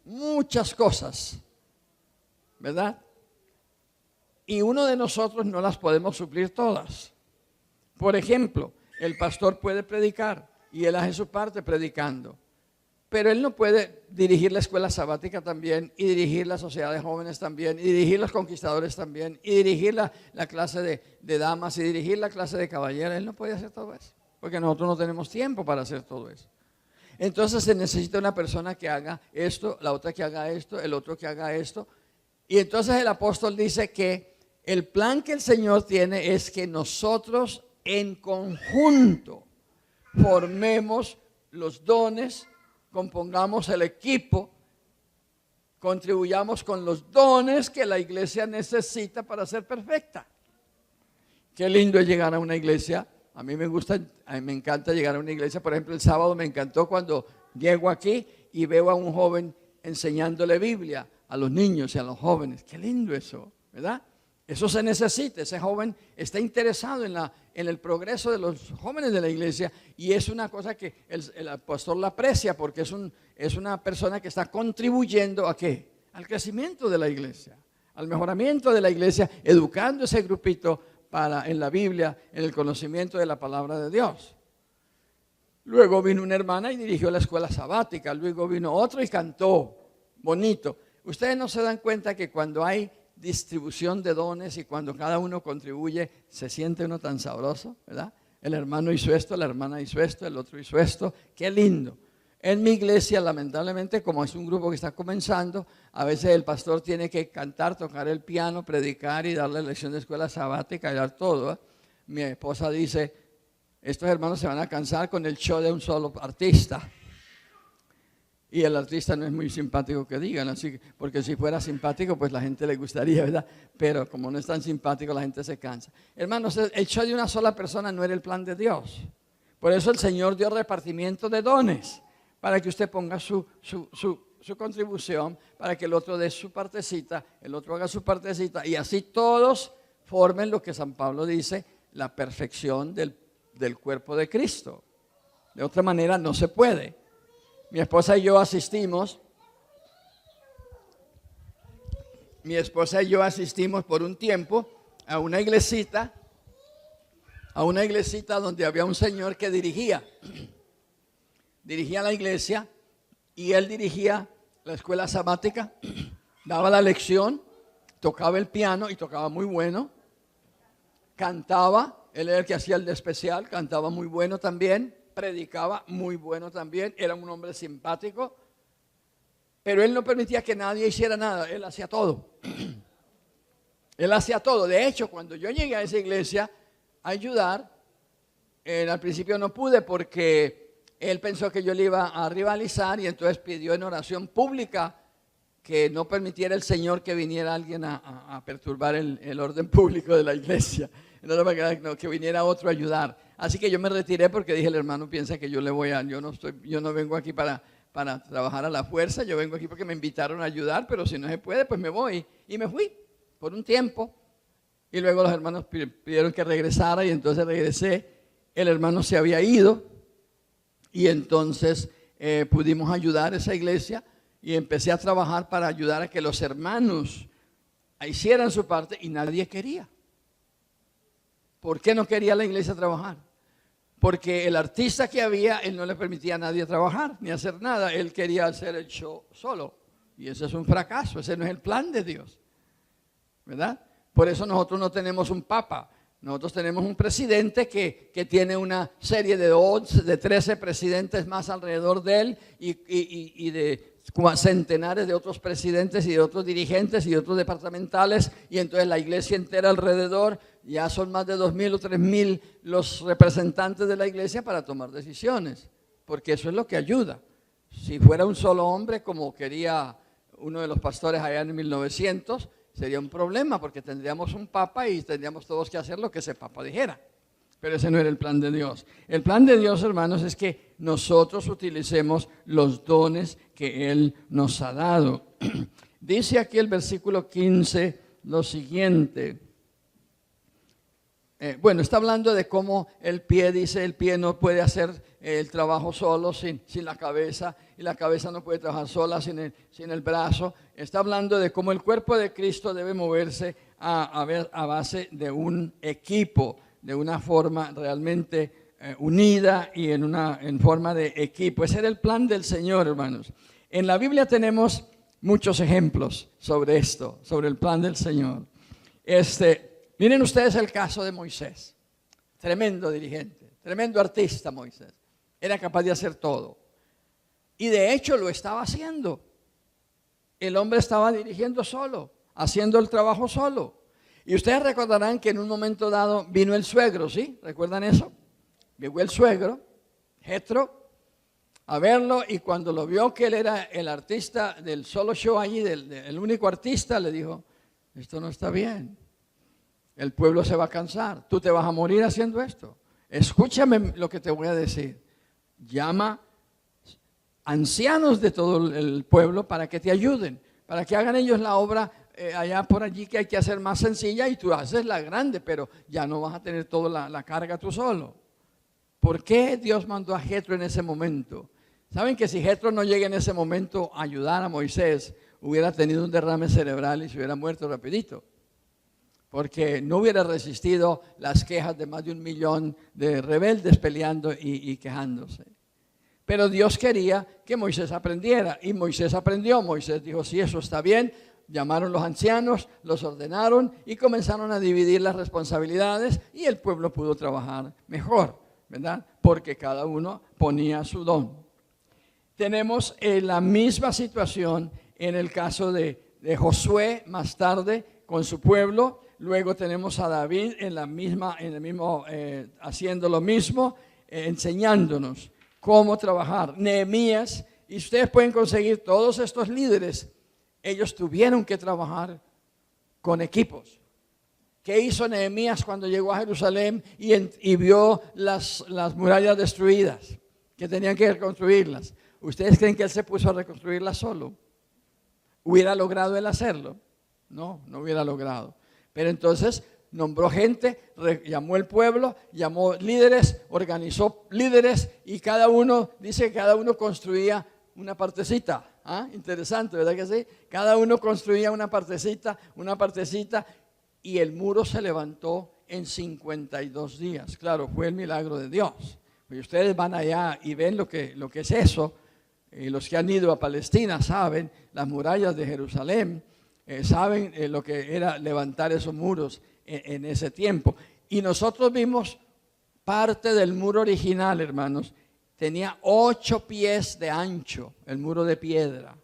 muchas cosas, ¿verdad? Y uno de nosotros no las podemos suplir todas. Por ejemplo, el pastor puede predicar y él hace su parte predicando, pero él no puede dirigir la escuela sabática también, y dirigir la sociedad de jóvenes también, y dirigir los conquistadores también, y dirigir la clase de damas, y dirigir la clase de caballeros. Él no puede hacer todo eso, porque nosotros no tenemos tiempo para hacer todo eso. Entonces se necesita una persona que haga esto, la otra que haga esto, el otro que haga esto. Y entonces el apóstol dice que el plan que el Señor tiene es que nosotros en conjunto formemos los dones, compongamos el equipo, contribuyamos con los dones que la iglesia necesita para ser perfecta. Qué lindo es llegar a una iglesia. A mí me encanta llegar a una iglesia. Por ejemplo, el sábado me encantó cuando llego aquí y veo a un joven enseñándole Biblia a los niños y a los jóvenes. Qué lindo eso, ¿verdad? Eso se necesita. Ese joven está interesado en el progreso de los jóvenes de la iglesia, y es una cosa que el pastor la aprecia, porque es una persona que está contribuyendo ¿a qué? Al crecimiento de la iglesia, al mejoramiento de la iglesia, educando ese grupito en la Biblia, en el conocimiento de la palabra de Dios. Luego vino una hermana y dirigió la escuela sabática. Luego vino otro y cantó bonito. Ustedes no se dan cuenta que cuando hay distribución de dones y cuando cada uno contribuye, se siente uno tan sabroso, ¿verdad? El hermano hizo esto, la hermana hizo esto, el otro hizo esto. Qué lindo. En mi iglesia, lamentablemente, como es un grupo que está comenzando, a veces el pastor tiene que cantar, tocar el piano, predicar y darle lección de escuela sabática y dar todo, ¿eh? Mi esposa dice, estos hermanos se van a cansar con el show de un solo artista. Y el artista no es muy simpático que digan, así, porque si fuera simpático, pues la gente le gustaría, ¿verdad? Pero como no es tan simpático, la gente se cansa. Hermanos, el show de una sola persona no era el plan de Dios. Por eso el Señor dio repartimiento de dones, para que usted ponga su contribución, para que el otro dé su partecita, el otro haga su partecita, y así todos formen lo que San Pablo dice, la perfección del cuerpo de Cristo. De otra manera no se puede. Mi esposa y yo asistimos por un tiempo a una iglesita donde había un señor que dirigía la iglesia, y él dirigía la escuela sabática, daba la lección, tocaba el piano y tocaba muy bueno, cantaba, él era el que hacía el de especial, cantaba muy bueno también, predicaba muy bueno también, era un hombre simpático, pero él no permitía que nadie hiciera nada, él hacía todo. Él hacía todo. De hecho, cuando yo llegué a esa iglesia a ayudar, al principio no pude porque él pensó que yo le iba a rivalizar, y entonces pidió en oración pública que no permitiera el Señor que viniera alguien a perturbar el orden público de la iglesia. No, que viniera otro a ayudar. Así que yo me retiré porque dije, el hermano piensa que yo no vengo aquí para trabajar a la fuerza, yo vengo aquí porque me invitaron a ayudar, pero si no se puede, pues me voy. Y me fui por un tiempo. Y luego los hermanos pidieron que regresara, y entonces regresé. El hermano se había ido, y entonces pudimos ayudar a esa iglesia, y empecé a trabajar para ayudar a que los hermanos hicieran su parte, y nadie quería. ¿Por qué no quería la iglesia trabajar? Porque el artista que había, él no le permitía a nadie trabajar ni hacer nada. Él quería hacer el show solo. Y eso es un fracaso, ese no es el plan de Dios, ¿verdad? Por eso nosotros no tenemos un papa. Nosotros tenemos un presidente que tiene una serie de 13 presidentes más alrededor de él, y de centenares de otros presidentes y de otros dirigentes y de otros departamentales, y entonces la iglesia entera alrededor. Ya son más de 2,000 o 3,000 los representantes de la iglesia para tomar decisiones, porque eso es lo que ayuda. Si fuera un solo hombre, como quería uno de los pastores allá en 1900, sería un problema porque tendríamos un papa y tendríamos todos que hacer lo que ese papa dijera. Pero ese no era el plan de Dios. El plan de Dios, hermanos, es que nosotros utilicemos los dones que Él nos ha dado. Dice aquí el versículo 15 lo siguiente. Bueno, está hablando de cómo el pie, dice, el pie no puede hacer el trabajo solo sin la cabeza, y la cabeza no puede trabajar sola sin el brazo. Está hablando de cómo el cuerpo de Cristo debe moverse a base de un equipo, de una forma realmente unida y en forma de equipo. Ese era el plan del Señor, hermanos. En la Biblia tenemos muchos ejemplos sobre esto, sobre el plan del Señor. Miren ustedes el caso de Moisés. Tremendo dirigente, tremendo artista Moisés. Era capaz de hacer todo. Y de hecho lo estaba haciendo. El hombre estaba dirigiendo solo, haciendo el trabajo solo. Y ustedes recordarán que en un momento dado vino el suegro, ¿sí? ¿Recuerdan eso? Llegó el suegro, Jetro, a verlo, y cuando lo vio que él era el artista del solo show allí, el único artista, le dijo, esto no está bien. El pueblo se va a cansar, tú te vas a morir haciendo esto. Escúchame lo que te voy a decir. Llama ancianos de todo el pueblo para que te ayuden, para que hagan ellos la obra allá por allí que hay que hacer más sencilla, y tú haces la grande, pero ya no vas a tener toda la carga tú solo. ¿Por qué Dios mandó a Jetro en ese momento? ¿Saben que si Jetro no llega en ese momento a ayudar a Moisés, hubiera tenido un derrame cerebral y se hubiera muerto rapidito? Porque no hubiera resistido las quejas de más de 1 millón de rebeldes peleando y quejándose. Pero Dios quería que Moisés aprendiera, y Moisés aprendió. Moisés dijo, sí, eso está bien. Llamaron los ancianos, los ordenaron y comenzaron a dividir las responsabilidades, y el pueblo pudo trabajar mejor, ¿verdad? Porque cada uno ponía su don. Tenemos la misma situación en el caso de Josué más tarde con su pueblo. Luego tenemos a David haciendo lo mismo, enseñándonos cómo trabajar. Nehemías, y ustedes pueden conseguir todos estos líderes. Ellos tuvieron que trabajar con equipos. ¿Qué hizo Nehemías cuando llegó a Jerusalén y vio las murallas destruidas, que tenían que reconstruirlas? ¿Ustedes creen que él se puso a reconstruirlas solo? ¿Hubiera logrado él hacerlo? No, no hubiera logrado. Pero entonces nombró gente, llamó al pueblo, llamó líderes, organizó líderes, y cada uno, dice que cada uno construía una partecita. Interesante, ¿verdad que sí? Cada uno construía una partecita, y el muro se levantó en 52 días. Claro, fue el milagro de Dios. Y ustedes van allá y ven lo que es eso. Los que han ido a Palestina saben las murallas de Jerusalén, saben lo que era levantar esos muros en ese tiempo. Y nosotros vimos parte del muro original, hermanos. Tenía 8 pies de ancho, el muro de piedra.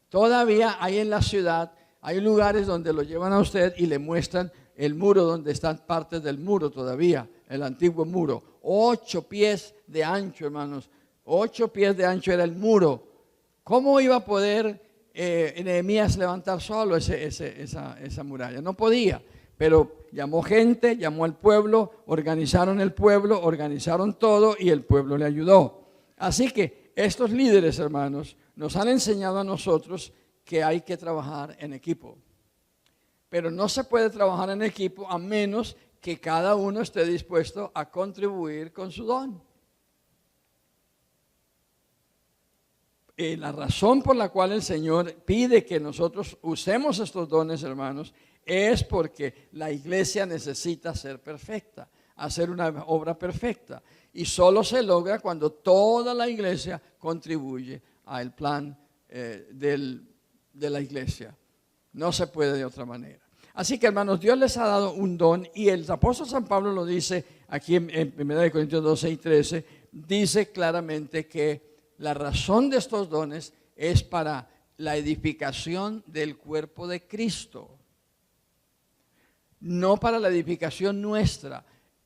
Todavía hay en la ciudad, hay lugares donde lo llevan a usted y le muestran el muro, donde están partes del muro todavía, el antiguo muro. 8 pies de ancho, hermanos. 8 pies de ancho era el muro. ¿Cómo iba a poder Nehemías levantar solo esa muralla? No podía, pero llamó gente, llamó al pueblo, organizaron todo, y el pueblo le ayudó. Así que estos líderes, hermanos, nos han enseñado a nosotros que hay que trabajar en equipo. Pero no se puede trabajar en equipo a menos que cada uno esté dispuesto a contribuir con su don. La razón por la cual el Señor pide que nosotros usemos estos dones, hermanos, es porque la iglesia necesita ser perfecta, hacer una obra perfecta. Y solo se logra cuando toda la iglesia contribuye al plan de la iglesia. No se puede de otra manera. Así que, hermanos, Dios les ha dado un don, y el apóstol San Pablo lo dice aquí en 1 Corintios 12 y 13, dice claramente que la razón de estos dones es para la edificación del cuerpo de Cristo, no para la edificación nuestra.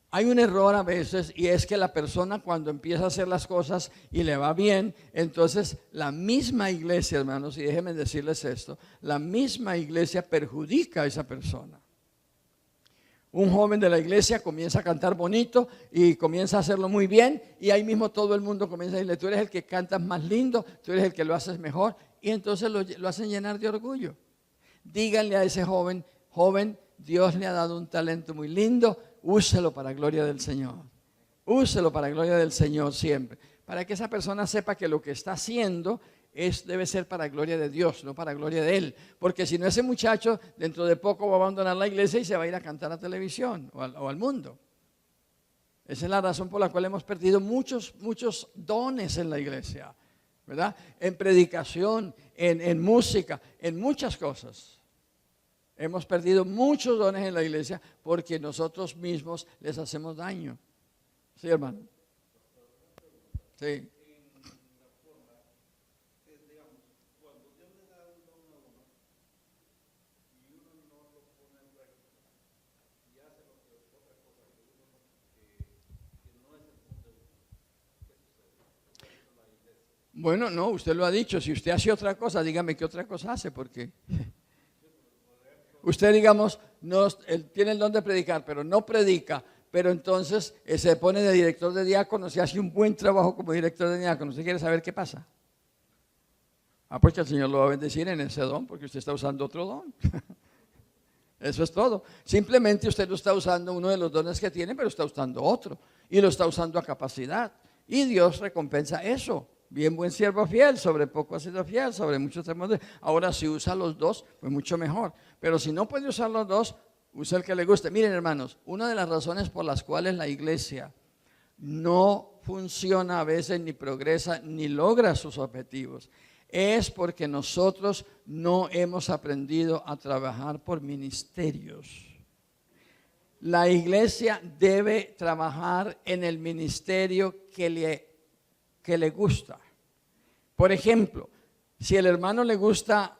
Hay un error a veces y es que la persona cuando empieza a hacer las cosas y le va bien, entonces la misma iglesia, hermanos, y déjenme decirles esto, la misma iglesia perjudica a esa persona. Un joven de la iglesia comienza a cantar bonito y comienza a hacerlo muy bien y ahí mismo todo el mundo comienza a decirle, tú eres el que cantas más lindo, tú eres el que lo haces mejor, y entonces lo hacen llenar de orgullo. Díganle a ese joven, Dios le ha dado un talento muy lindo, úselo para gloria del Señor. Úselo para gloria del Señor siempre. Para que esa persona sepa que lo que está haciendo debe ser para gloria de Dios, no para gloria de él. Porque si no, ese muchacho dentro de poco va a abandonar la iglesia y se va a ir a cantar a televisión o al mundo. Esa es la razón por la cual hemos perdido muchos dones en la iglesia, ¿verdad? En predicación, en música, en muchas cosas. Hemos perdido muchos dones en la iglesia porque nosotros mismos les hacemos daño. ¿Sí, hermano? Sí. Bueno, no, usted lo ha dicho. Si usted hace otra cosa, dígame qué otra cosa hace, porque usted, digamos, él tiene el don de predicar, pero no predica, pero entonces se pone de director de diáconos y hace un buen trabajo como director de diáconos. ¿Usted quiere saber qué pasa? Pues que el Señor lo va a bendecir en ese don, porque usted está usando otro don. Eso es todo. Simplemente usted no está usando uno de los dones que tiene, pero está usando otro. Y lo está usando a capacidad. Y Dios recompensa eso. Bien, buen siervo fiel, sobre poco ha sido fiel, sobre mucho temor. Ahora si usa los dos, pues mucho mejor. Pero si no puede usar los dos, usa el que le guste. Miren, hermanos, una de las razones por las cuales la iglesia no funciona a veces, ni progresa, ni logra sus objetivos, es porque nosotros no hemos aprendido a trabajar por ministerios. La iglesia debe trabajar en el ministerio que le gusta. Por ejemplo, si el hermano le gusta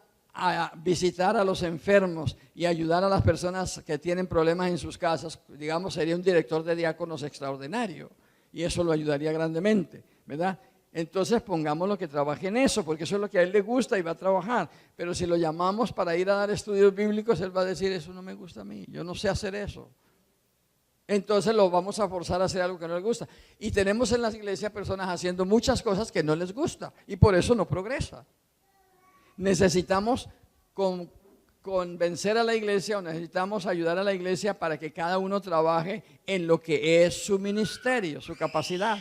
visitar a los enfermos y ayudar a las personas que tienen problemas en sus casas, digamos, sería un director de diáconos extraordinario y eso lo ayudaría grandemente, ¿verdad? Entonces pongámoslo que trabaje en eso, porque eso es lo que a él le gusta y va a trabajar. Pero si lo llamamos para ir a dar estudios bíblicos, él va a decir, eso no me gusta a mí, yo no sé hacer eso. Entonces lo vamos a forzar a hacer algo que no le gusta. Y tenemos en las iglesias personas haciendo muchas cosas que no les gusta y por eso no progresa. Necesitamos convencer a la iglesia o necesitamos ayudar a la iglesia para que cada uno trabaje en lo que es su ministerio, su capacidad.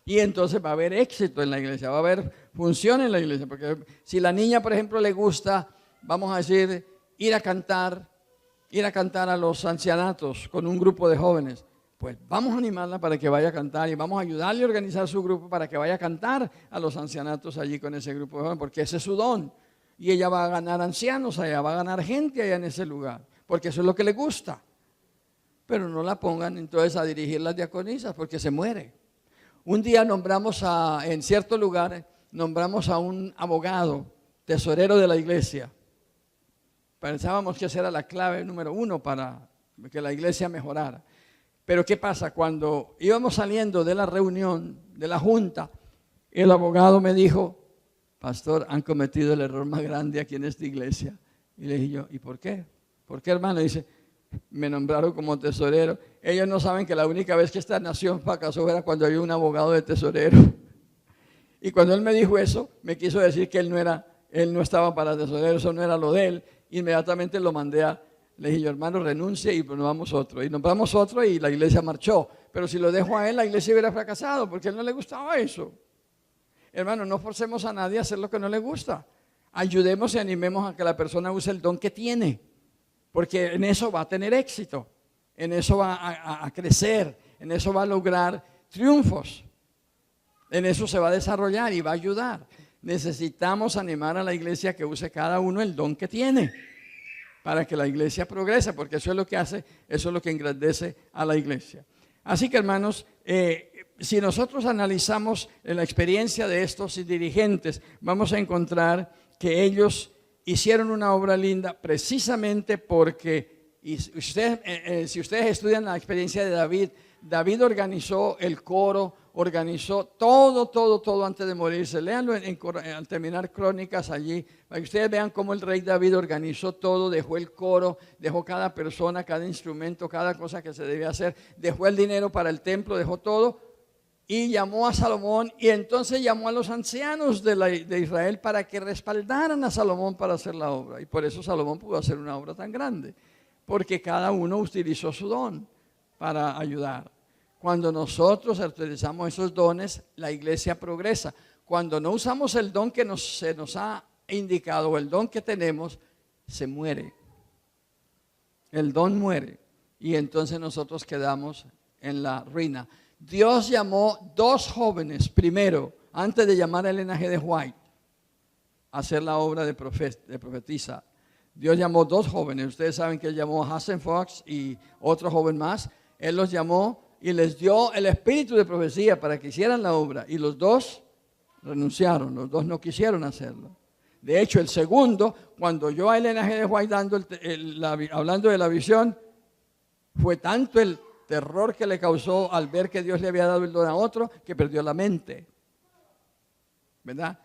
Y entonces va a haber éxito en la iglesia, va a haber función en la iglesia. Porque si la niña, por ejemplo, le gusta, vamos a decir, ir a cantar a los ancianatos con un grupo de jóvenes, pues vamos a animarla para que vaya a cantar y vamos a ayudarle a organizar su grupo para que vaya a cantar a los ancianatos allí con ese grupo de jóvenes, porque ese es su don. Y ella va a ganar ancianos allá, va a ganar gente allá en ese lugar, porque eso es lo que le gusta. Pero no la pongan entonces a dirigir las diaconisas porque se muere. Un día en cierto lugar, nombramos a un abogado, tesorero de la iglesia. Pensábamos que esa era la clave número 1 para que la iglesia mejorara. Pero ¿qué pasa? Cuando íbamos saliendo de la reunión, de la junta, el abogado me dijo, pastor, han cometido el error más grande aquí en esta iglesia. Y le dije yo, ¿y por qué? ¿Por qué, hermano? Dice, me nombraron como tesorero. Ellos no saben que la única vez que esta nación fracasó era cuando había un abogado de tesorero. Y cuando él me dijo eso, me quiso decir que él no estaba para tesorero, eso no era lo de él. Inmediatamente lo mandé le dije yo, hermano, renuncie y nombramos otro. Y nombramos otro y la iglesia marchó. Pero si lo dejo a él, la iglesia hubiera fracasado porque a él no le gustaba eso. Hermano, no forcemos a nadie a hacer lo que no le gusta. Ayudemos y animemos a que la persona use el don que tiene. Porque en eso va a tener éxito. En eso va a crecer. En eso va a lograr triunfos. En eso se va a desarrollar y va a ayudar. Necesitamos animar a la iglesia que use cada uno el don que tiene para que la iglesia progrese, porque eso es lo que hace, eso es lo que engrandece a la iglesia. Así que, hermanos, si nosotros analizamos la experiencia de estos dirigentes, vamos a encontrar que ellos hicieron una obra linda precisamente porque, si ustedes estudian la experiencia de David, David organizó el coro, organizó todo antes de morirse. Léanlo al terminar Crónicas allí, para que ustedes vean cómo el rey David organizó todo, dejó el coro, dejó cada persona, cada instrumento, cada cosa que se debía hacer, dejó el dinero para el templo, dejó todo y llamó a Salomón y entonces llamó a los ancianos de Israel para que respaldaran a Salomón para hacer la obra. Y por eso Salomón pudo hacer una obra tan grande, porque cada uno utilizó su don para ayudar. Cuando nosotros utilizamos esos dones, la iglesia progresa. Cuando no usamos el don que se nos ha indicado o el don que tenemos, se muere. El don muere y entonces nosotros quedamos en la ruina. Dios llamó 2 jóvenes primero, antes de llamar a Elena G. de White a hacer la obra de profetisa. Dios llamó 2 jóvenes. Ustedes saben que Él llamó a Hassan Fox y otro joven más. Él los llamó y les dio el espíritu de profecía para que hicieran la obra. Y los 2 renunciaron, los 2 no quisieron hacerlo. De hecho, el segundo, cuando oyó a Elena G. de White hablando de la visión, fue tanto el terror que le causó al ver que Dios le había dado el don a otro, que perdió la mente. ¿Verdad?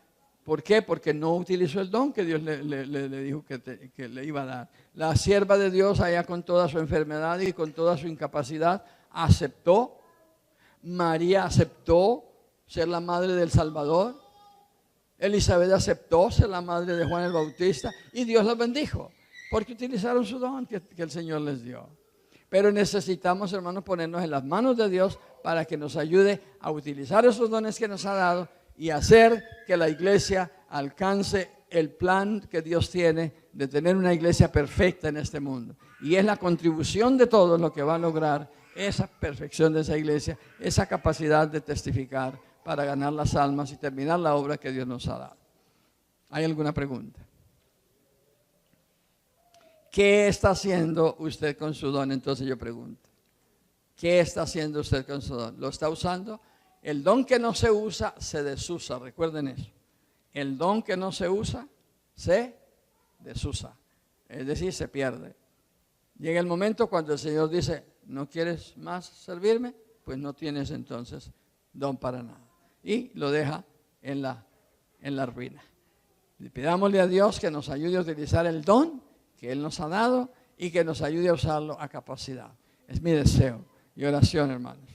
¿Por qué? Porque no utilizó el don que Dios le dijo que le iba a dar. La sierva de Dios, allá con toda su enfermedad y con toda su incapacidad, aceptó. María aceptó ser la madre del Salvador. Elizabeth aceptó ser la madre de Juan el Bautista. Y Dios la bendijo, porque utilizaron su don que el Señor les dio. Pero necesitamos, hermanos, ponernos en las manos de Dios para que nos ayude a utilizar esos dones que nos ha dado y hacer que la iglesia alcance el plan que Dios tiene de tener una iglesia perfecta en este mundo. Y es la contribución de todos lo que va a lograr esa perfección de esa iglesia, esa capacidad de testificar para ganar las almas y terminar la obra que Dios nos ha dado. ¿Hay alguna pregunta? ¿Qué está haciendo usted con su don? Entonces yo pregunto, ¿qué está haciendo usted con su don? ¿Lo está usando? El don que no se usa, se desusa. Recuerden eso. El don que no se usa, se desusa. Es decir, se pierde. Llega el momento cuando el Señor dice, ¿no quieres más servirme? Pues no tienes entonces don para nada. Y lo deja en la ruina. Y pidámosle a Dios que nos ayude a utilizar el don que Él nos ha dado y que nos ayude a usarlo a capacidad. Es mi deseo y oración, hermanos.